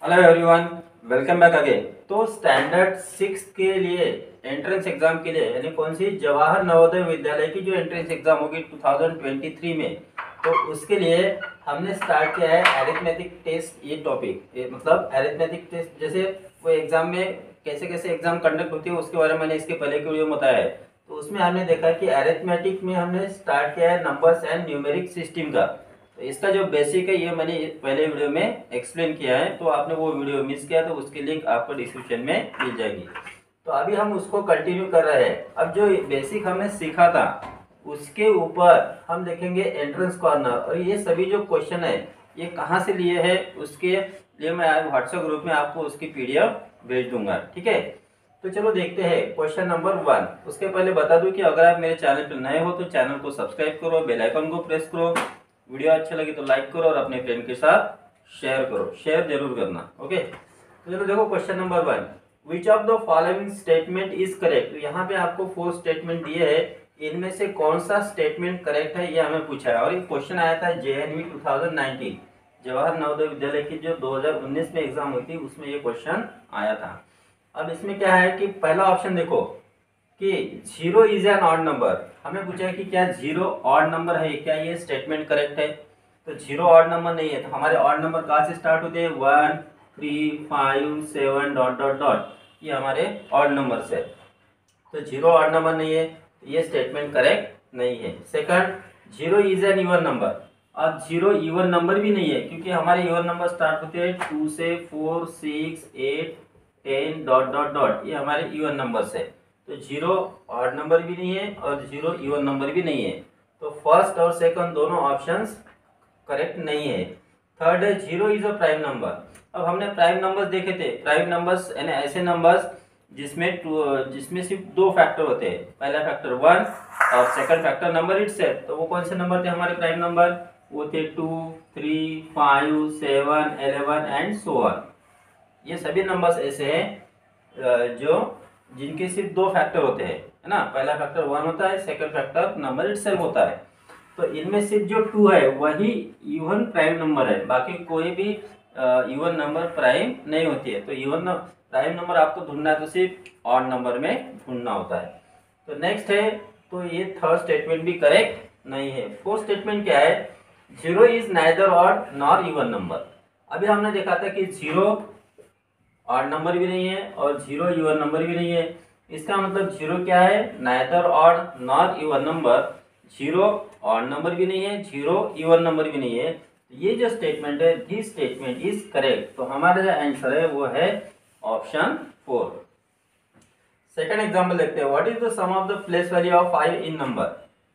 Hello everyone, welcome back again. तो standard 6 के लिए एंट्रेंस एग्जाम के लिए यानी कौन सी जवाहर नवोदय विद्यालय की जो एंट्रेंस एग्जाम होगी 2023 में, तो उसके लिए हमने स्टार्ट किया है एरिथमेटिक टेस्ट। ये टॉपिक मतलब एरिथमेटिक टेस्ट जैसे वो एग्जाम में कैसे कैसे एग्जाम कंडक्ट होती है उसके बारे में मैंने इसके पहले के वीडियो में बताया है। तो उसमें हमने देखा कि एरिथमेटिक में हमने स्टार्ट किया है नंबर्स एंड न्यूमेरिक सिस्टम का। तो इसका जो बेसिक है ये मैंने पहले वीडियो में एक्सप्लेन किया है, तो आपने वो वीडियो मिस किया तो उसकी लिंक आपको डिस्क्रिप्शन में मिल जाएगी। तो अभी हम उसको कंटिन्यू कर रहे हैं। अब जो बेसिक हमने सीखा था उसके ऊपर हम देखेंगे एंट्रेंस कॉर्नर, और ये सभी जो क्वेश्चन है ये कहाँ से लिए है उसके लिए मैं व्हाट्सएप ग्रुप में आपको उसकी पीडीएफ भेज दूंगा, ठीक है। तो चलो देखते हैं क्वेश्चन नंबर 1। उसके पहले बता दूं कि अगर आप मेरे चैनल पर नए हो तो चैनल को सब्सक्राइब करो, बेल आइकन को प्रेस करो, वीडियो अच्छा लगे तो लाइक करो और अपने फ्रेंड के साथ शेयर करो, शेयर जरूर करना, ओके। तो चलो देखो question number 1, which of the following statement is correct. तो यहाँ पे आपको 4 स्टेटमेंट दिए है, इनमें से कौन सा स्टेटमेंट करेक्ट है ये हमें पूछा है। और ये क्वेश्चन आया था JNV 2019 जवाहर नवोदय विद्यालय की जो 2019 में एग्जाम हुई थी उसमें ये क्वेश्चन आया था। अब इसमें क्या है कि पहला ऑप्शन देखो कि 0 इज एन ऑड नंबर। हमें पूछा है कि क्या 0 ऑड नंबर है, क्या ये स्टेटमेंट करेक्ट है। तो 0 ऑड नंबर नहीं है, तो हमारे ऑड नंबर कहाँ से स्टार्ट होते हैं 1 3 5 7 डॉट डॉट डॉट, ये हमारे ऑड नंबर से। तो 0 ऑड नंबर नहीं है, तो ये स्टेटमेंट करेक्ट नहीं है। Second, 0 is an even number. अब 0 इवन नंबर भी नहीं है क्योंकि हमारे इवन नंबर स्टार्ट होते हैं 2 से 4 6 8 10 डॉट डॉट डॉट, ये हमारे इवन नंबर से। तो 0 ऑड नंबर भी नहीं है और 0 इवन नंबर भी नहीं है। तो फर्स्ट और सेकंड दोनों ऑप्शंस करेक्ट नहीं है। थर्ड है 0 इज अ प्राइम नंबर। अब हमने प्राइम नंबर्स देखे थे। प्राइम नंबर्स यानी ऐसे नंबर्स जिसमें सिर्फ 2 फैक्टर होते हैं, पहला फैक्टर 1 और सेकंड फैक्टर नंबर इटसेल्फ। तो वो कौन से नंबर थे हमारे प्राइम नंबर, वो थे 2 3 5 7 11 एंड सो ऑन। ये सभी नंबर्स ऐसे हैं जो जिनके सिर्फ 2 फैक्टर होते हैं, है ना। पहला फैक्टर 1 होता है, सेकंड फैक्टर नंबर इटसेल्फ होता है। तो इनमें सिर्फ जो 2 है वही इवन प्राइम नंबर है, बाकी कोई भी इवन नंबर प्राइम नहीं होती है। तो इवन प्राइम नंबर आपको ढूंढना है तो सिर्फ ऑड नंबर में ढूंढना होता है। तो नेक्स्ट है, तो ये थर्ड स्टेटमेंट भी करेक्ट नहीं है। फोर्थ स्टेटमेंट क्या है, 0 is neither odd nor even number. अभी हमने देखा था कि 0 ऑड नंबर भी नहीं है और 0 इवन नंबर भी नहीं है। इसका मतलब 0 क्या है, neither odd nor even number. 0 odd number भी नहीं है, 0 इवन नंबर भी नहीं है। ये जो स्टेटमेंट है, दिस स्टेटमेंट इज करेक्ट। तो हमारा जो आंसर है वो है ऑप्शन 4। सेकंड एग्जांपल देखते हैं, what is the sum of the place value of 5 in number.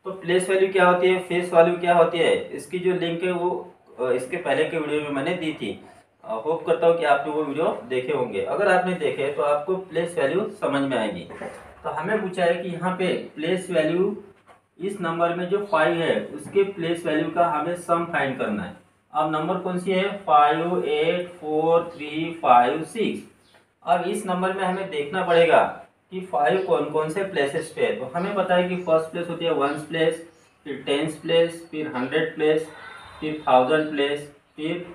तो प्लेस वैल्यू क्या होती है, फेस वैल्यू क्या होती है, इसकी जो लिंक है वो इसके पहले के वीडियो में मैंने दी थी। होप करता हूँ कि आपने वो वीडियो देखे होंगे। अगर आपने देखे तो आपको प्लेस वैल्यू समझ में आएगी। तो हमें पूछा है कि यहाँ पे प्लेस वैल्यू इस नंबर में जो 5 है उसके प्लेस वैल्यू का हमें सम फाइंड करना है। अब नंबर कौन सी है, 5 8 4 3 5 6। अब इस नंबर में हमें देखना पड़ेगा कि 5 कौन कौन से प्लेसेस पे है। तो हमें पता है कि फर्स्ट प्लेस होती है 1 प्लेस, फिर 10 प्लेस, फिर 100 प्लेस, फिर 1000 प्लेस, फिर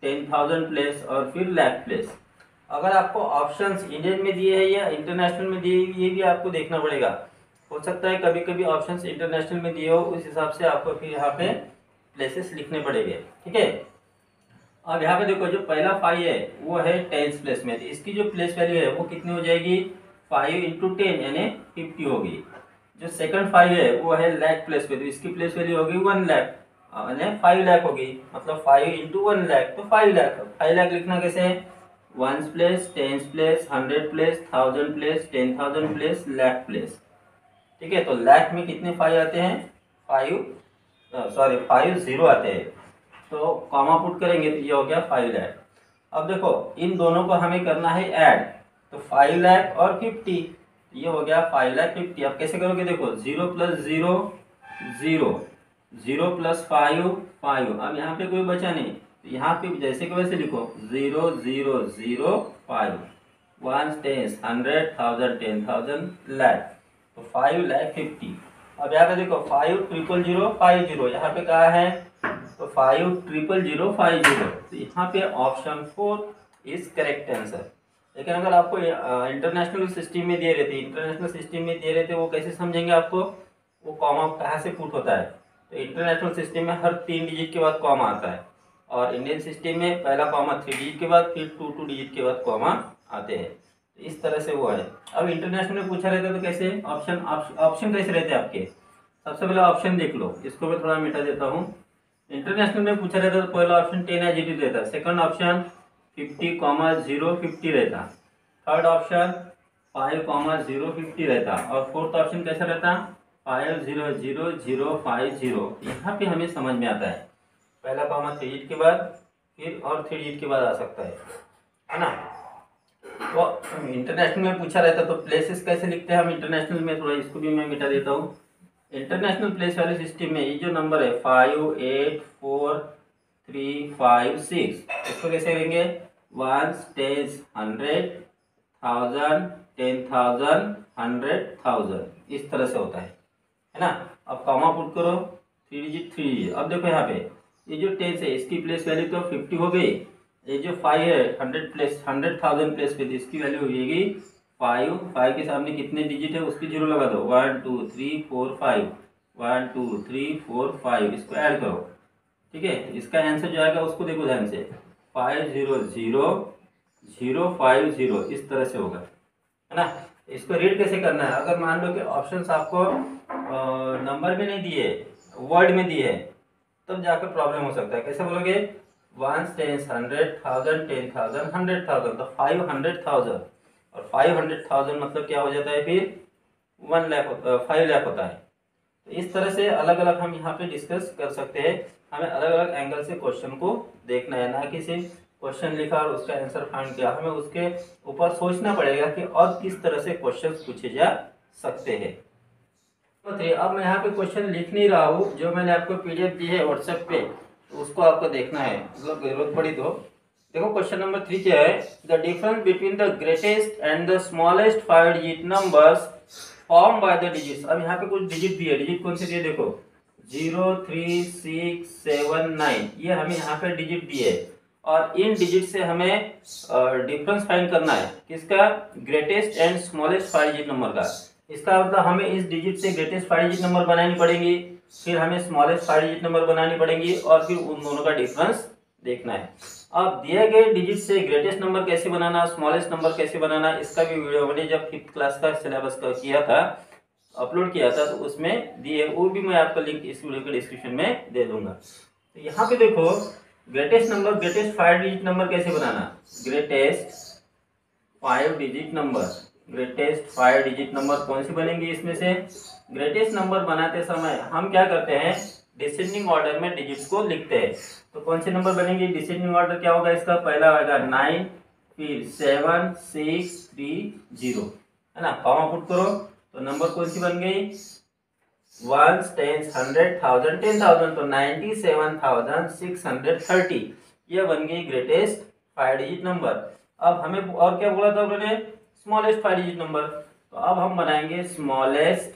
10,000 प्लेस और फिर लाख प्लेस। अगर आपको ऑप्शंस इंडियन में दिए हैं या इंटरनेशनल में दिए ये भी आपको देखना पड़ेगा। हो सकता है कभी कभी ऑप्शंस इंटरनेशनल में दिए हो, उस हिसाब से आपको फिर यहाँ पे प्लेसेस लिखने पड़ेंगे, ठीक है। अब यहाँ पे देखो जो पहला 5 है वो है 10 प्लेस में, तो इसकी जो प्लेस वैल्यू है वो कितनी हो जाएगी, 5 इंटू 10 यानी 50 होगी। जो सेकंड 5 है वो है लाख प्लेस पे, तो इसकी प्लेस वैल्यू होगी 1 लाख यानी 5 लाख होगी। मतलब 5 इंटू 1 लाख तो 5 लाख। 5 लाख लिखना कैसे है, 1 place 10 place 100 place 1000 place 10,000 place lakh place, ठीक है। तो लाख में कितने 5 आते हैं, 5 जीरो आते हैं। तो कॉमा पुट करेंगे तो ये हो गया 5 लाख। अब देखो इन दोनों को हमें करना है ऐड, तो 5 लाख और 50, ये हो गया 5 लाख 50। अब कैसे करोगे, देखो 0 प्लस 0 0, 0 प्लस 5 5। अब यहाँ पे कोई बचा नहीं, तो यहाँ पे जैसे कि वैसे लिखो 0 0 0 5, 1 10 100 1000 10,000 लाख, तो 5 लाख 50। अब यहाँ पे देखो 5 ट्रिपल 0 5 0, यहाँ पे कहा है तो 5 ट्रिपल 0 5 0। तो यहाँ पे ऑप्शन 4 इज करेक्ट आंसर। लेकिन अगर आपको इंटरनेशनल सिस्टम में दिए रहते, वो कैसे समझेंगे आपको, वो कॉमा कहाँ से पुट होता है। तो इंटरनेशनल सिस्टम में हर 3 डिजिट के बाद कॉमा आता है, और इंडियन सिस्टम में पहला कॉमा 3 डिजिट के बाद, फिर 2 डिजिट के बाद कॉमा आते हैं। तो इस तरह से वो है। अब इंटरनेशनल में पूछा रहता है तो कैसे ऑप्शन कैसे रहते हैं आपके। सबसे पहले ऑप्शन देख लो, इसको मैं थोड़ा मिटा देता हूँ। इंटरनेशनल में पूछा रहता है तो पहला ऑप्शन 10 एज इट इज रहता है, सेकंड ऑप्शन 50, 50 रहता, थर्ड ऑप्शन 5, 50 रहता, और फोर्थ ऑप्शन कैसा रहता 5, 0, 0, 0, 5, 0। यहाँ पे हमें समझ में आता है पहला कॉमा 3 डिजिट के बाद, फिर और 3 डिजिट के बाद आ सकता है ना। तो इंटरनेशनल में पूछा रहता तो प्लेसेस कैसे लिखते हैं हम इंटरनेशनल में, थोड़ा इसको भी मैं मिटा देता हूँ। इंटरनेशनल प्लेस वाले सिस्टम में ये जो नंबर है 5, 8, 4, 3, 5, 6, इसको कैसे करेंगे 1, 10, 100, 1000, 10,000, 100,000, इस तरह से होता है ना। अब कॉमा पुट करो, 3 डिजिट 3 डिजिट। अब देखो यहाँ पे ये जो 10 है इसकी प्लेस वैल्यू तो 50 हो गई, ये जो 5 है 100,000 प्लेस पे, इसकी वैल्यू हो जाएगी 5 के सामने कितने डिजिट है उसकी 0 लगा दो, 1, 2, 3, 4, 5, 1, 2, 3, 4, 5, इसको ऐड करो। ठीक है, इसका आंसर जो आएगा उसको देखो ध्यान से, 500,050, इस तरह से होगा, है ना। इसको रीड कैसे करना है, अगर मान लो कि ऑप्शंस आपको नंबर में नहीं दिए, वर्ड में दिए, तब जाकर प्रॉब्लम हो सकता है। कैसे बोलोगे 1, 10, 100,000, 10,000, 100,000, तो 500,000, और 500,000 मतलब क्या हो जाता है फिर 1 लाख, 5 लाख होता है। तो इस तरह से अलग अलग हम यहाँ पे डिस्कस कर सकते हैं। हमें अलग अलग एंगल से क्वेश्चन को देखना है, ना कि सिर्फ क्वेश्चन लिखा और उसका आंसर फाइंड किया। हमें उसके ऊपर सोचना पड़ेगा कि और किस तरह से क्वेश्चन पूछे जा सकते हैं। तो अब मैं यहाँ पे क्वेश्चन लिख नहीं रहा हूँ, जो मैंने आपको पीडीएफ दी है व्हाट्सएप पे, तो उसको आपको देखना है, मतलब जरूरत पड़ी तो। देखो क्वेश्चन नंबर 3 क्या है, the difference between the greatest and the smallest 5 digit numbers form by the digits. अब यहाँ पे कुछ डिजिट दिए, डिजिट कौन से दिए देखो 0, 3, 6, 7, 9, ये हमें यहाँ पे डिजिट दिए, और इन डिजिट से हमें डिफरेंस फाइंड करना है किसका, greatest and smallest 5 digit number का। इसका मतलब हमें इस डिजिट से ग्रेटेस्ट 5 डिजिट नंबर बनानी पड़ेगी, फिर हमें स्मॉलेस्ट 5 डिजिट नंबर बनानी पड़ेगी, और फिर उन दोनों का डिफरेंस देखना है। अब दिए गए डिजिट से ग्रेटेस्ट नंबर कैसे बनाना, स्मॉलेस्ट नंबर कैसे बनाना, इसका भी वीडियो मैंने जब 5th क्लास का सिलेबस का किया था, अपलोड किया था, तो उसमें दिए, वो भी मैं आपका लिंक इस वीडियो के डिस्क्रिप्शन में दे दूंगा। तो यहाँ पे देखो greatest number, greatest 5 digit number कैसे बनाना, greatest 5 digit number, greatest 5 digit number कौन सी बनेंगी इसमें से। ग्रेटेस्ट नंबर बनाते समय हम क्या करते हैं, डिसेंडिंग ऑर्डर में डिजिट्स को लिखते हैं। तो कौन से नंबर बनेंगे, डिसेंडिंग ऑर्डर क्या होगा इसका, पहला आएगा 9, फिर 7, 6, 3, 0, है ना। कॉमा पुट करो तो नंबर कौन सी बन गई 1, 10, 100,000, 10,000, तो 97,630, ये बन गई ग्रेटेस्ट 5 डिजिट नंबर। अब हमें और क्या बोला था उन्होंने, स्मॉलेस्ट 5 डिजिट नंबर, तो अब हम बनाएंगे स्मॉलेस्ट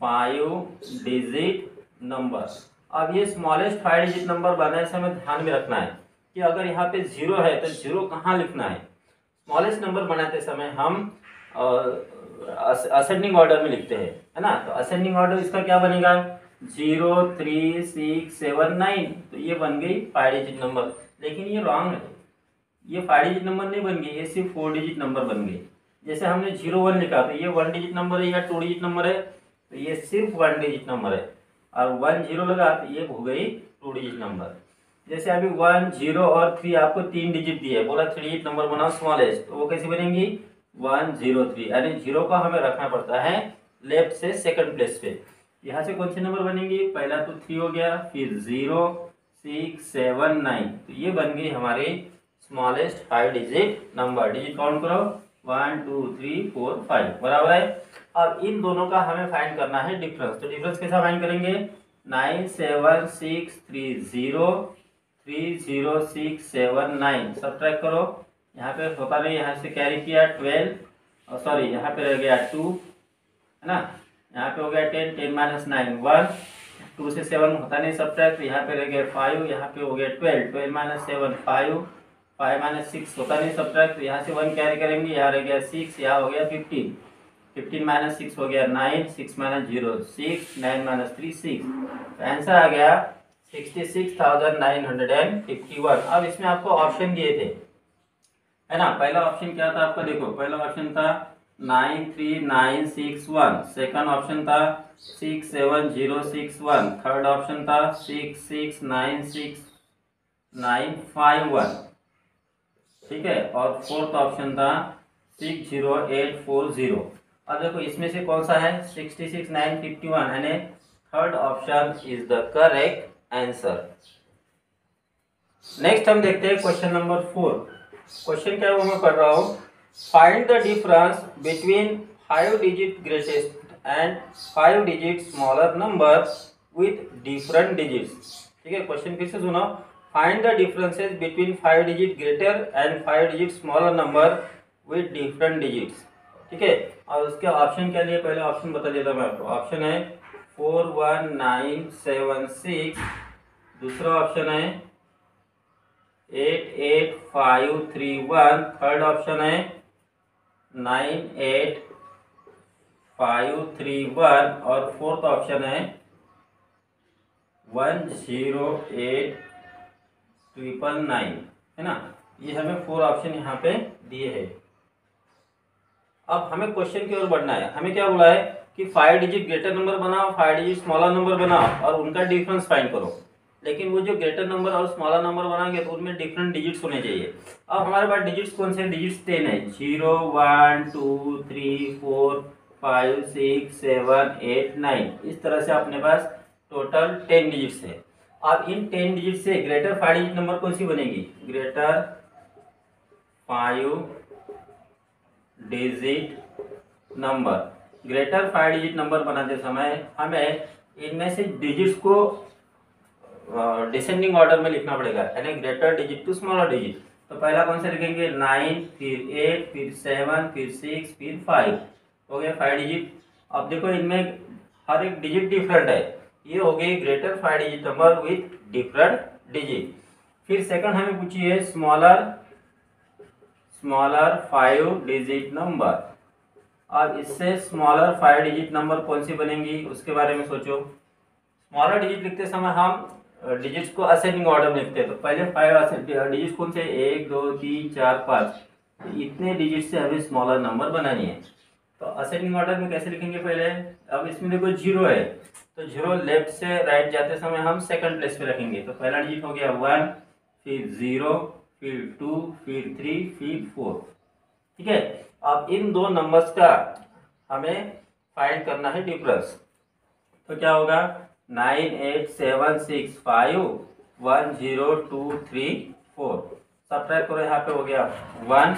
5 डिजिट नंबर। अब ये स्मॉलेस्ट 5 डिजिट नंबर बनाने से हमें ध्यान में रखना है कि अगर यहाँ पे 0 है तो 0 कहाँ लिखना है। स्मॉलेस्ट नंबर बनाते समय हम असेंडिंग ऑर्डर में लिखते हैं, है ना। तो असेंडिंग ऑर्डर इसका क्या बनेगा 0, 3, 6, 7, 9, तो ये बन गई 5 डिजिट नंबर। लेकिन ये रॉन्ग है, ये 5 डिजिट नंबर नहीं बन गई, ये सिर्फ 4 डिजिट नंबर बन गई। जैसे हमने 0, 1 लिखा तो ये 1 डिजिट नंबर है या 2 डिजिट नंबर है, तो ये सिर्फ 1 डिजिट नंबर है, और 1, 0 लगा तो ये हो गई 2 डिजिट नंबर। जैसे अभी 1, 0 और 3 आपको 3 डिजिट दिए, बोला 3 डिजिट नंबर बनाओ स्मॉलेस्ट, तो वो कैसे बनेंगी 1, 0, 3, यानी 0 का हमें रखना पड़ता है लेफ्ट से सेकंड प्लेस पे। यहाँ से कौन सी नंबर बनेंगी, पहला तो 3 हो गया, फिर 0, 6, 7, 9, तो ये बन गई हमारी smallest 5 digit number. Digit count करो 1, 2, 3, 4, 5, बराबर है। अब इन दोनों का हमें फाइंड करना है डिफरेंस, तो डिफरेंस कैसा फाइंड करेंगे 9, 7, 6, 3, 0, 3, 0, 6, 7, 9, सब्ट्रैक्ट करो, यहाँ पे होता नहीं, यहाँ से कैरी किया 12, और सॉरी यहाँ पे रह गया 2, है ना। यहाँ पे हो गया 10, 10 - 9 1, 2 से 7 होता नहीं सब्ट्रैक्ट, यहाँ पे रह गया 5, यहाँ पे हो गया 12, 12 - 7 5, 5 माइनस 6 होता नहीं सब्ट्रैक्ट, तो यहाँ से 1 कैरी करेंगे, यहाँ रह गया 6, यहाँ हो गया 15, 15 माइनस 6 हो गया 9, 6 माइनस 0 6, 9 माइनस 3 6, तो आंसर आ गया 66,951। अब इसमें आपको ऑप्शन दिए थे, है ना। पहला ऑप्शन क्या था आपका, देखो पहला ऑप्शन था 93961, सेकंड ऑप्शन था 67061, थर्ड ऑप्शन था 6696951, ठीक है, और फोर्थ ऑप्शन था 60840। अब देखो इसमें से कौन सा है, 66951, यानी third option is the correct answer. Next हम देखते हैं क्वेश्चन नंबर 4। क्वेश्चन क्या है वो मैं पढ़ रहा हूँ। Find the difference between 5 digit greatest and 5 digit smaller number with different digits. ठीक है, क्वेश्चन फिर से सुनो। Find the differences between 5 digit greater and 5 digit smaller number with different digits. ठीक है, और उसके ऑप्शन के लिए पहले ऑप्शन बता देता मैं आपको। ऑप्शन है 41976, दूसरा ऑप्शन है 88531, थर्ड ऑप्शन है 98531 और फोर्थ ऑप्शन है 108999, है ना। ये हमें 4 ऑप्शन यहाँ पे दिए हैं। अब हमें क्वेश्चन की ओर बढ़ना है। हमें क्या बोला है कि 5 डिजिट ग्रेटर नंबर बनाओ, 5 डिजिट स्मॉलर नंबर बनाओ और उनका डिफरेंस फाइंड करो। लेकिन वो जो ग्रेटर नंबर और स्मॉलर नंबर बनाएंगे तो उनमें डिफरेंट डिजिट्स होने चाहिए। अब हमारे पास डिजिट्स कौन से, डिजिट्स 10 है, 0 1 2 3 4 5 6 7 8 9, इस तरह से अपने पास टोटल 10 डिजिट्स है। अब इन 10 डिजिट से ग्रेटर 5 डिजिट नंबर कौन सी बनेगी, greater 5 digit number. Greater 5 digit number बनाते समय हमें इनमें से डिजिट्स को डिसेंडिंग ऑर्डर में लिखना पड़ेगा, यानी greater digit to smaller digit. तो पहला कौन सा लिखेंगे, 9, फिर 8, फिर 7, फिर 6, फिर 5, हो गया 5 डिजिट। अब देखो इनमें हर एक डिजिट डिफरेंट है, ये हो गई greater 5 digit number with different digit. फिर सेकंड हमें पूछिए स्मॉलर 5 डिजिट नंबर। अब इससे स्मॉलर 5 डिजिट नंबर कौन सी बनेंगी उसके बारे में सोचो। स्मॉलर डिजिट लिखते समय हम डिजिट्स को असेंडिंग ऑर्डर में लिखते हैं, तो पहले 5 डिजिट्स कौन से, 1 2 3 4 5, इतने डिजिट से हमें स्मॉलर नंबर बनानी है। तो असेंडिंग ऑर्डर में कैसे लिखेंगे पहले। अब इसमें देखो 0 है, तो 0 लेफ्ट से राइट जाते समय हम सेकंड प्लेस पे रखेंगे। तो पहला डिजिट हो गया 1, फिर 0, फिर 2, फिर 3, फिर 4। ठीक है, अब इन दो नंबर्स का हमें फाइंड करना है डिफरेंस। तो क्या होगा, 987651023 4, सब्ट्रैक्ट करो, यहाँ पे हो गया 1,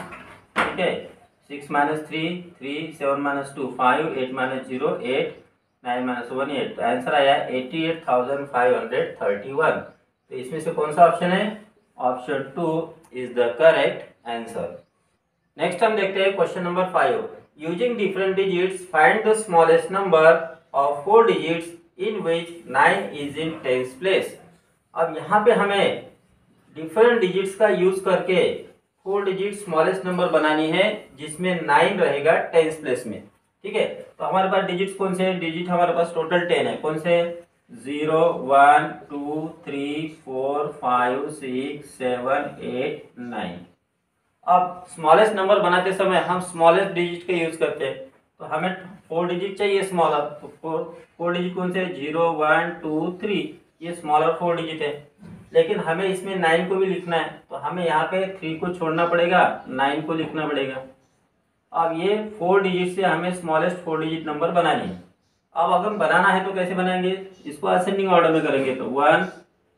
ठीक है, 6 माइनस 3 3, 7 माइनस 2 5, 8 माइनस 0 8, 9 माइनस 1 8, तो आंसर आया 88,531। तो इसमें से कौन सा ऑप्शन है, option 2 is the correct answer. Next हम देखते हैं question number 5। Using different digits find the smallest number of 4 digits in which 9 is in tens place. अब यहाँ पे हमें डिफरेंट डिजिट्स का यूज करके 4 डिजिट स्मॉलेस्ट नंबर बनानी है जिसमें 9 रहेगा टेंस प्लेस में। ठीक है, तो हमारे पास डिजिट्स कौन से हैं, डिजिट हमारे पास टोटल 10 है, कौन से, 0 1 2 3 4 5 6 7 8 9। अब स्मॉलेस्ट नंबर बनाते समय हम स्मॉलेस्ट डिजिट का यूज करते हैं, तो हमें 4 डिजिट चाहिए स्मॉलर, तो 4 डिजिट कौन से, 0 1 2 3, ये स्मॉलर 4 डिजिट है। लेकिन हमें इसमें 9 को भी लिखना है, तो हमें यहाँ पे 3 को छोड़ना पड़ेगा, 9 को लिखना पड़ेगा। अब ये 4 डिजिट से हमें स्मॉलेस्ट 4 डिजिट नंबर बनानी है। अब अगर बनाना है तो कैसे बनाएंगे, इसको असेंडिंग ऑर्डर में करेंगे, तो 1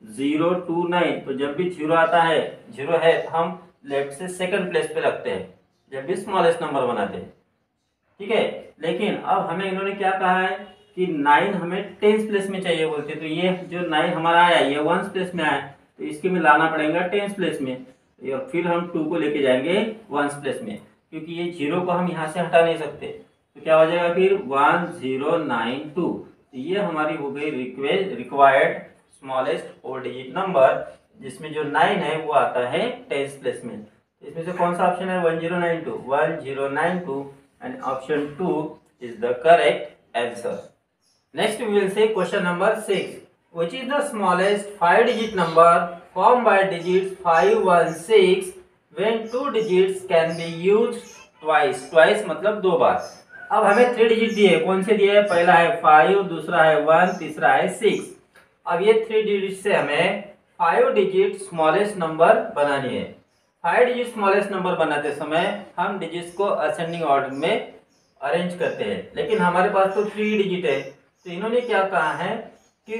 0 2 9, तो जब भी 0 आता है, 0 है, तो हम लेफ्ट से सेकंड प्लेस पे रखते हैं जब भी स्मॉलेस्ट नंबर बनाते हैं। ठीक है, लेकिन अब हमें इन्होंने क्या कहा है कि 9 हमें टेंस प्लेस में चाहिए बोलते हैं, तो ये जो 9 हमारा आया ये वंस प्लेस में आया, तो इसके में लाना पड़ेगा टेंस प्लेस में, और फिर हम 2 को लेके जाएंगे वंस प्लेस में, क्योंकि ये 0 को हम यहाँ से हटा नहीं सकते। तो क्या हो जाएगा फिर 1092, तो ये हमारी हो गई रिक्वायर्ड स्मॉलेस्ट 4 डिजिट नंबर जिसमें जो 9 है वो आता है टेंस प्लेस में। इसमें से कौन सा ऑप्शन है? 1092, 1092 and option 2 is the correct answer. Next we will say question number 6. Which is the smallest 5-digit number formed by digits 5, 1, 6 when 2 digits can be used twice? Twice मतलब दो बार। अब हमें 3 डिजिट दिए, कौन से दिए? पहला है 5, दूसरा है 1, तीसरा है 6। अब ये 3 डिजिट से हमें 5 डिजिट स्मॉलेस्ट नंबर बनानी है। 5 डिजिट स्मॉलेस्ट नंबर बनाते समय हम डिजिट्स को असेंडिंग ऑर्डर में अरेंज करते हैं, लेकिन हमारे पास तो 3 डिजिट है, तो इन्होंने क्या कहा है कि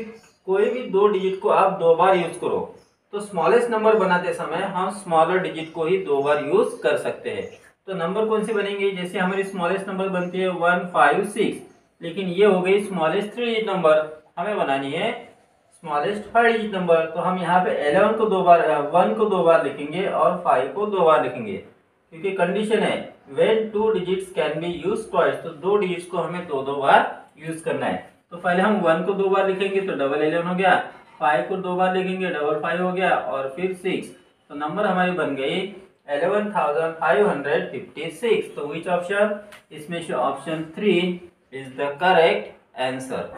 कोई भी 2 डिजिट को आप 2 बार यूज करो। तो स्मॉलेस्ट नंबर बनाते समय हम स्मॉलर डिजिट को ही 2 बार यूज कर सकते हैं। तो नंबर कौन सी बनेंगे? जैसे हमारी स्मॉलेस्ट नंबर बनती है 1, 5, 6, लेकिन ये हो गई स्मॉलेस्ट 3 डिजिट नंबर, हमें बनानी है स्मॉलेस्ट 5 डिजिट नंबर। तो हम यहाँ पे 11 को 2 बार, 1 को 2 बार लिखेंगे और 5 को 2 बार लिखेंगे, क्योंकि कंडीशन है when 2 digits can be used twice, तो 2 डिजिट्स को हमें 2 बार यूज करना है। तो पहले हम 1 को 2 बार लिखेंगे तो डबल 11 हो गया, 5 को 2 बार लिखेंगे डबल 5 हो गया, और फिर 6, तो नंबर हमारी बन गई 11,556। तो विच ऑप्शन? इसमें से option 3 is the correct answer.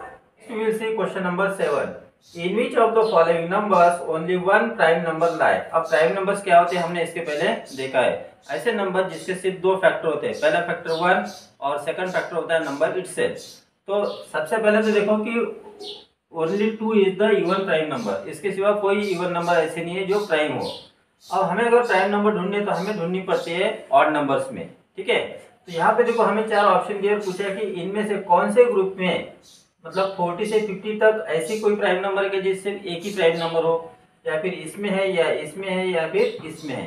We will see question number 7. In which of the following numbers only one prime number lie? अब प्राइम नंबर्स क्या होते हैं हमने इसके पहले देखा है। ऐसे नंबर जिसके सिर्फ 2 फैक्टर होते हैं, पहला फैक्टर 1 और सेकंड फैक्टर होता है नंबर इटसेल्फ। तो सबसे पहले तो देखो कि only 2 is the even prime number, इसके सिवा कोई इवन नंबर ऐसे नहीं है जो प्राइम हो। अब हमें अगर प्राइम नंबर ढूंढने तो हमें ढूंढनी पड़ती है ऑड नंबर्स में, ठीक है। तो यहाँ पे देखो हमें 4 ऑप्शन दिए, पूछा कि इनमें से कौन से ग्रुप में, मतलब 40 से 50 तक ऐसी कोई प्राइम नंबर है कि जिससे एक ही प्राइम नंबर हो, या फिर इसमें है या इसमें है या फिर इसमें है।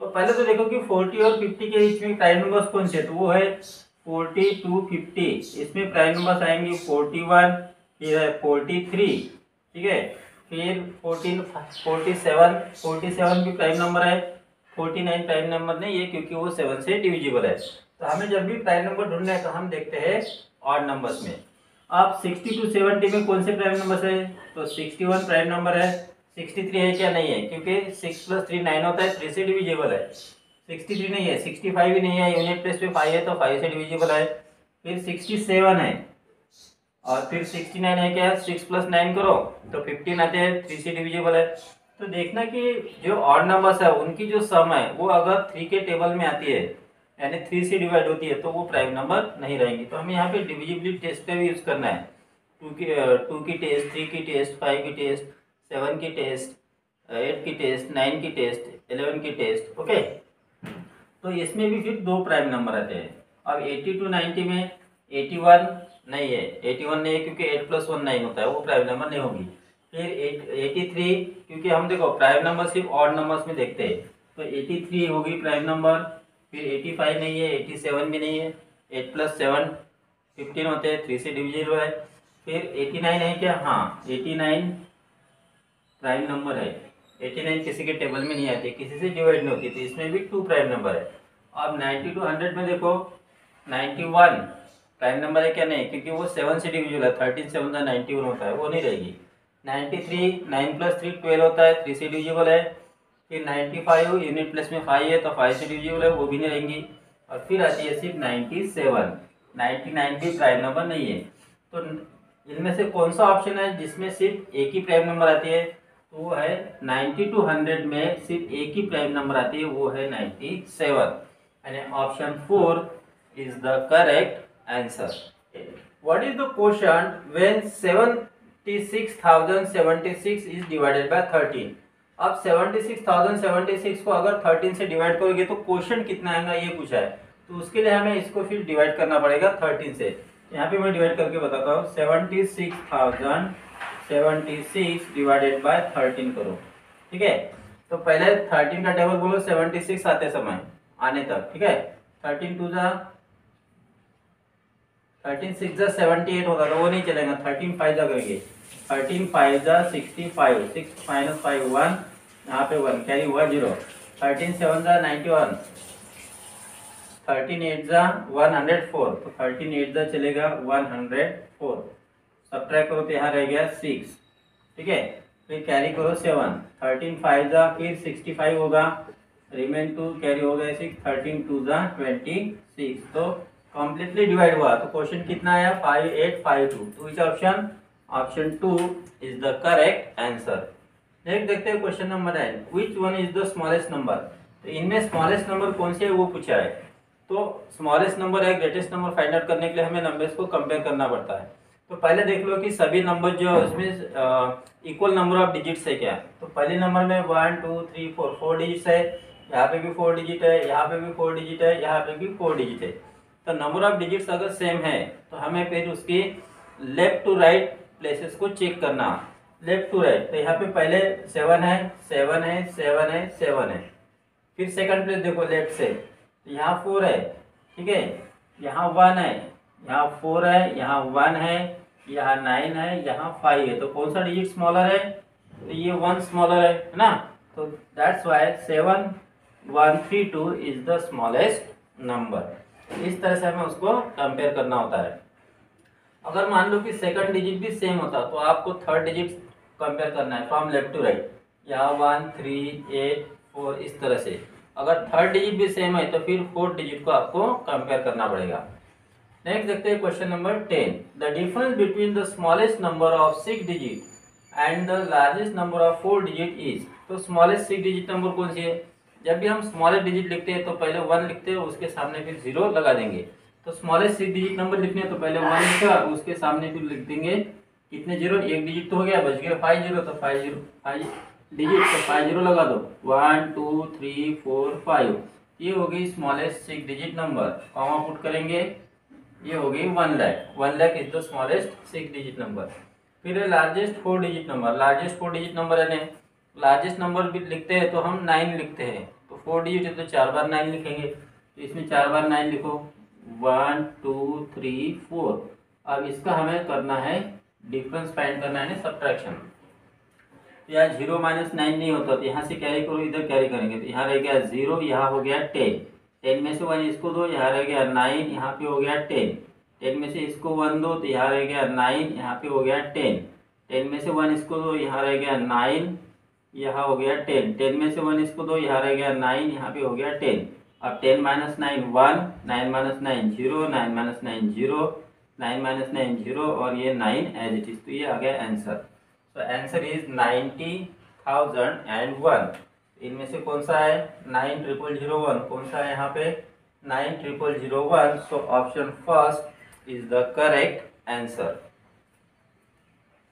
तो पहले तो देखो कि 40 और 50 के बीच में प्राइम नंबर्स कौन से, तो वो है 40 to 50। इसमें प्राइम नंबर्स आएंगे 41, फिर है 43, ठीक है, फिर 14, 47 भी प्राइम नंबर है, 49 प्राइम नंबर नहीं है क्योंकि वो 7 से डिविजिबल है। तो हमें जब भी प्राइम नंबर ढूंढना है तो हम देखते हैं ऑड नंबर्स में। अब 60 to 70 में कौन से प्राइम नंबर है, तो 61 प्राइम नंबर है। 63 है क्या? नहीं है, क्योंकि 6 + 3 9 होता है, 3 से डिविजिबल है। 63 नहीं है, 65 भी नहीं है, यूनिट प्लेस पे 5 है तो 5 से डिविजिबल है। फिर 67 है, और फिर 69 है क्या? 6 + 9 करो तो 15 आते हैं, 3 से डिविजिबल है। तो देखना कि जो ऑड नंबर्स है उनकी जो सम है वो अगर 3 के टेबल में आती है, यानी 3 से डिवाइड होती है, तो वो प्राइम नंबर नहीं रहेंगी। तो हमें यहाँ पे डिविजिबिलिटी टेस्ट का भी यूज करना है। 2 की टेस्ट, 3 की टेस्ट, 5 की टेस्ट, 7 की टेस्ट, 8 की टेस्ट, 9 की टेस्ट, 11 की टेस्ट, ओके। तो इसमें भी फिर 2 प्राइम नंबर आते हैं। अब 80 to 90 में 81 नहीं है, 81 नहीं है क्योंकि 8 + 1 9 होता है, वो प्राइम नंबर नहीं होगी। फिर 83, क्योंकि हम देखो प्राइम नंबर सिर्फ ऑड नंबर्स में देखते हैं, तो 83 होगी प्राइम नंबर। फिर 85 नहीं है, 87 भी नहीं है, 8 + 7 15 होते हैं, 3 से डिविजिबल है। फिर 89 है क्या? हाँ, 89 प्राइम नंबर है। 89 किसी के टेबल में नहीं आती, किसी से डिवाइड नहीं होती, तो इसमें भी 2 प्राइम नंबर है। अब 90 to 100 में देखो 91 प्राइम नंबर है क्या? नहीं, क्योंकि वो 7 से डिविजिबल है, 13 7 का 91 होता है, वो नहीं रहेगी। 93 9 + 3 12 होता है, 3 से डिविजिबल है। फिर 95 यूनिट प्लेस में 5 है तो 5 से डिविजिबल है, वो भी नहीं रहेंगी। और फिर आती है सिर्फ 97, 99 भी प्राइम नंबर नहीं है। तो इनमें से कौन सा ऑप्शन है जिसमें सिर्फ एक ही प्राइम नंबर आती है, तो वो है 90 to 100 में सिर्फ एक ही प्राइम नंबर आती है, वो है 97, यानी option 4 is the correct answer. What is the question when 76,076 is divided by 13? अब 76,076 को अगर 13 से डिवाइड करोगे तो क्वेश्चन कितना आएगा ये पूछा है। तो उसके लिए हमें इसको फिर डिवाइड करना पड़ेगा 13 से। यहाँ पे मैं डिवाइड करके बताता हूँ, 76,076 डिवाइडेड बाय 13 करो, ठीक है। तो पहले 13 का टेबल बोलो 76 आते समय आने तक, ठीक है। 13 2 जा 13 6 जा 78 होगा, तो वो नहीं चलेगा, 13 5 जा करेंगे, 13 5 जा 65, 6 - 5 1, यहाँ पे 1 कैरी हुआ 0, 13 7 जा 91, 13 8 जा 104, तो 13 8 जा चलेगा 104, सब्ट्रैक्ट करो तो यहाँ रह गया 6, ठीक है। फिर कैरी करो 7, 13 5 जा फिर 65 होगा, रिमेन 2 कैरी हो गया 6, 13 2 जा 26, तो कम्प्लीटली डिवाइड हुआ। तो क्वेश्चन कितना आया 5852, तो which option, option 2 is the correct answer. Next देखते हैं question number 9, which one is the smallest number. तो इनमें स्मॉलेस्ट नंबर कौन से है वो पूछा है। तो स्मॉलेस्ट नंबर है ग्रेटेस्ट नंबर फाइंड आउट करने के लिए हमें नंबर्स को कंपेयर करना पड़ता है। तो पहले देख लो कि सभी नंबर जो इसमें इक्वल नंबर ऑफ डिजिट्स है क्या। तो पहले नंबर में 1 2 3 4 4 डिजिट्स है, यहाँ पे भी 4 डिजिट है, यहाँ पे भी 4 डिजिट है, यहाँ पे भी 4 डिजिट है। तो नंबर ऑफ डिजिट्स अगर सेम है तो हमें फिर उसकी लेफ्ट टू राइट प्लेसेस को चेक करना, लेफ्ट टू राइट। तो यहाँ पे पहले 7 है 7 है 7 है 7 है, फिर सेकंड प्लेस देखो लेफ्ट से, तो यहाँ 4 है, ठीक है, यहाँ 1 है, यहाँ 4 है, यहाँ 1 है, यहाँ 9 है, यहाँ 5 है। तो कौन सा डिजिट स्मॉलर है, तो ये 1 स्मॉलर है ना। तो that's why 7132 is the smallest number. इस तरह से हमें उसको कंपेयर करना होता है। अगर मान लो कि सेकंड डिजिट भी सेम होता तो आपको थर्ड डिजिट कंपेयर करना है फ्रॉम लेफ्ट टू राइट, यहाँ 1 3 8 4 इस तरह से। अगर थर्ड डिजिट भी सेम है तो फिर फोर्थ डिजिट को आपको कंपेयर करना पड़ेगा। नेक्स्ट देखते हैं question number 10, the difference between the smallest number of 6 digit and the largest number of 4 digit is. तो स्मॉलेस्ट 6 डिजिट नंबर कौन सी है। जब भी हम स्मॉलेस्ट डिजिट लिखते हैं तो पहले 1 लिखते हैं, उसके सामने फिर 0 लगा देंगे। तो स्मॉलेस्ट 6 डिजिट नंबर लिखने हैं तो पहले 1 लिखा, उसके सामने फिर लिख देंगे कितने 0, एक डिजिट तो हो गया, बच गया 5 0, तो 5 0 5 डिजिट, तो 5 0 लगा दो, 1 2 3 4 5, ये हो गई smallest 6 digit number. Comma put करेंगे, ये हो गई 1 lakh. 1 lakh is the smallest 6 digit number. फिर largest 4 digit number, largest 4 digit number है, लार्जेस्ट नंबर भी लिखते हैं तो हम 9 लिखते हैं, तो 4 डिजिट है तो 4 बार 9 लिखेंगे, तो इसमें 4 बार 9 लिखो, 1 2 3 4। अब इसका हमें करना है डिफरेंस फाइंड करना है, सब्ट्रैक्शन। यहाँ 0 - 9 नहीं होता, तो यहाँ से कैरी करो, इधर कैरी करेंगे, तो यहाँ रह गया 0, यहाँ हो गया 10, 10 में से 1 इसको दो, यहाँ रह गया 9, यहाँ पे हो गया 10, 10 में से इसको 1 दो, तो यहाँ रह गया 9, यहाँ पे हो गया 10, 10 में से 1 इसको दो, यहाँ रह गया 9, यहाँ हो गया 10, 10 में से 1 इसको दो, यहाँ रह गया 9, यहाँ पे हो गया 10। अब 10 - 9 1, 9 - 9 0, 9 - 9 0, 9 - 9 0, और ये 9 एज इट इज। तो ये आ गया आंसर। तो आंसर इज 90,001। इनमें से कौन सा है 90001, कौन सा है यहाँ पे 90001। So option first is the correct answer.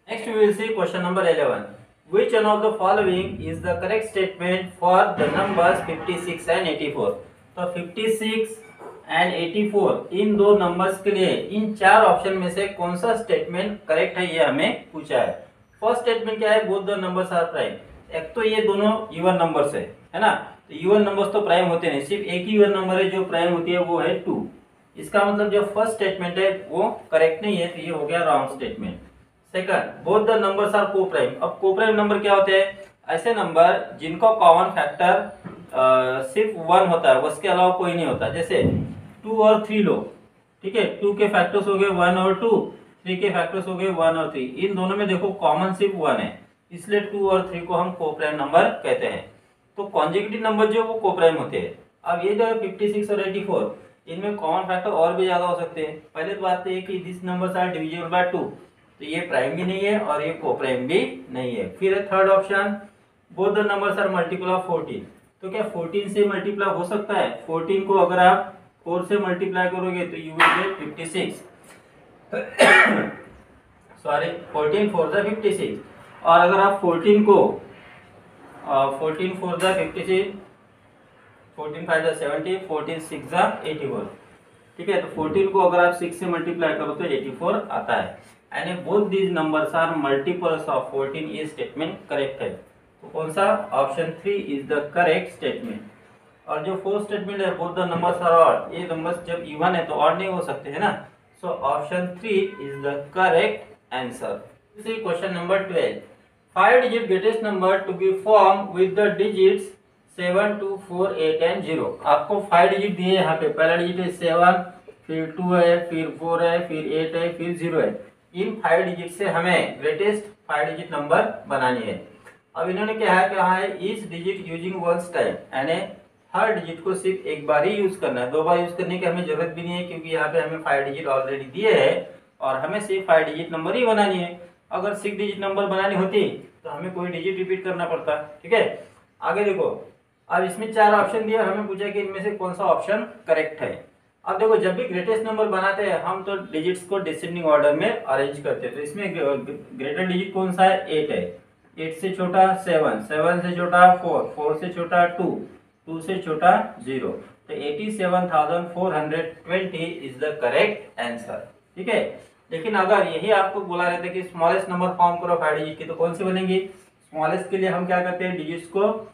Next we will see question number 11, which one of the following is the correct statement for the numbers 56 and 84। तो 56 एंड 84 इन दो नंबर्स के लिए इन चार ऑप्शन में से कौन सा स्टेटमेंट करेक्ट है, ये हमें पूछा है। फर्स्ट स्टेटमेंट क्या है, both the numbers are prime. एक तो ये दोनों इवन नंबर्स है ना, तो इवन नंबर्स तो प्राइम होते नहीं, सिर्फ एक ही इवन नंबर है जो प्राइम होती है, वो है 2। इसका मतलब जो फर्स्ट स्टेटमेंट है वो करेक्ट नहीं है, तो ये हो गया wrong statement. Second, both the numbers are coprime. अब को प्राइम नंबर क्या होते हैं, ऐसे नंबर जिनका कॉमन फैक्टर सिर्फ 1 होता है, उसके अलावा कोई नहीं होता। जैसे 2 और 3 लो, ठीक है, 2 के फैक्टर्स हो गए 1 और 2, 3 के फैक्टर्स हो गए 1 और 3। इन दोनों में देखो कॉमन सिर्फ 1 है, इसलिए 2 और 3 को हम को प्राइम नंबर कहते हैं। तो कॉन्जिक्यूटिव नंबर जो वो को प्राइम होते हैं। अब ये जो 56 और 84 इनमें कॉमन फैक्टर और भी ज्यादा हो सकते हैं। पहले तो बात है कि this numbers are divisible by 2, तो ये प्राइम भी नहीं है और ये को प्राइम भी नहीं है। फिर third option, both the numbers are multiple of 14। तो क्या 14 से मल्टीप्लाई हो सकता है, 14 को अगर आप 4 से मल्टीप्लाई करोगे तो यू विल गेट 56, सॉरी 14 4 जा 56। और अगर आप 14 को 14 4 जा 56, 14 5 जा 70, 14 6 जा 84, ठीक है। तो 14 को अगर आप 6 से मल्टीप्लाई करो तो 84 आता है। And both these numbers are multiples of 14, ये स्टेटमेंट करेक्ट है। तो कौन सा, option 3 is the correct statement. और जो फोर्थ स्टेटमेंट है, both the numbers are odd, ये नंबर्स जब इवन है तो ऑड नहीं हो सकते है ना। So option 3 is the correct answer. See question number 12, 5 digit greatest number to be form with the digits 7 2 4 8 and 0। आपको 5 डिजिट दिए यहाँ पे, पहला डिजिट है 7, फिर 2 है, फिर 4 है, फिर 8 है, फिर 0 है। इन 5 डिजिट से हमें ग्रेटेस्ट 5 डिजिट नंबर बनानी है। अब इन्होंने क्या है इस डिजिट यूजिंग वंस टाइम, यानी हर डिजिट को सिर्फ एक बार ही यूज करना है, 2 बार यूज करने की हमें जरूरत भी नहीं है, क्योंकि यहाँ पे हमें 5 डिजिट ऑलरेडी दिए है और हमें सिर्फ 5 डिजिट नंबर ही बनानी है। अगर 6 डिजिट नंबर बनानी होती तो हमें कोई डिजिट रिपीट करना पड़ता। ठीक है, आगे देखो। अब इसमें 4 ऑप्शन दिए और हमें पूछा कि इनमें से कौन सा ऑप्शन करेक्ट है। अब देखो, जब भी ग्रेटेस्ट नंबर बनाते हैं हम तो डिजिट्स को डिसेंडिंग ऑर्डर में अरेंज करते हैं। तो इसमें ग्रेटर डिजिट कौन सा है? 8 है। 8 से छोटा 7, 7 से छोटा 4, 4 से छोटा 2, 2 से छोटा 0। तो 87,420 इज द करेक्ट आंसर। ठीक है, लेकिन अगर यही आपको बोला रहता है कि स्मॉलेस्ट नंबर फॉर्म करो 5 डिजिट की, तो कौन सी बनेगी? स्मॉलेस्ट के लिए हम क्या करते हैं, डिजिट्स को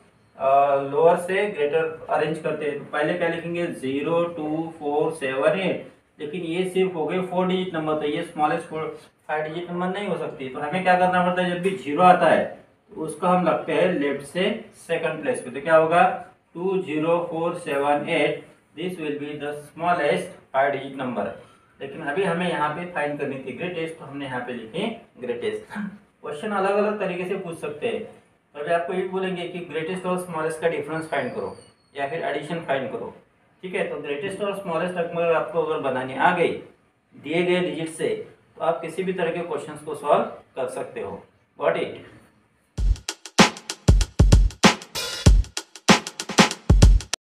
लोअर से ग्रेटर अरेंज करते हैं। तो पहले क्या लिखेंगे? 0, 2, 4, 7, 8। लेकिन ये सिर्फ हो गए 4 डिजिट नंबर, तो ये स्मॉलेस्ट 5 डिजिट नंबर नहीं हो सकती। तो हमें क्या करना पड़ता है, जब भी 0 आता है तो उसको हम रखते हैं लेफ्ट से सेकंड प्लेस पे। तो क्या होगा? 20478, this will be the smallest 5 digit number. लेकिन अभी हमें यहाँ पे फाइंड करनी थी ग्रेटेस्ट, तो हमने यहाँ पे लिखे ग्रेटेस्ट। क्वेश्चन अलग अलग तरीके से पूछ सकते हैं। तो अभी आपको ये बोलेंगे कि ग्रेटेस्ट और स्मॉलेस्ट का डिफरेंस फाइंड करो या फिर एडिशन फाइंड करो। ठीक है, तो ग्रेटेस्ट और स्मॉलेस्ट अगर आपको बनानी आ गई दिए गए डिजिट से, तो आप किसी भी तरह के क्वेश्चंस को सॉल्व कर सकते हो। Got it?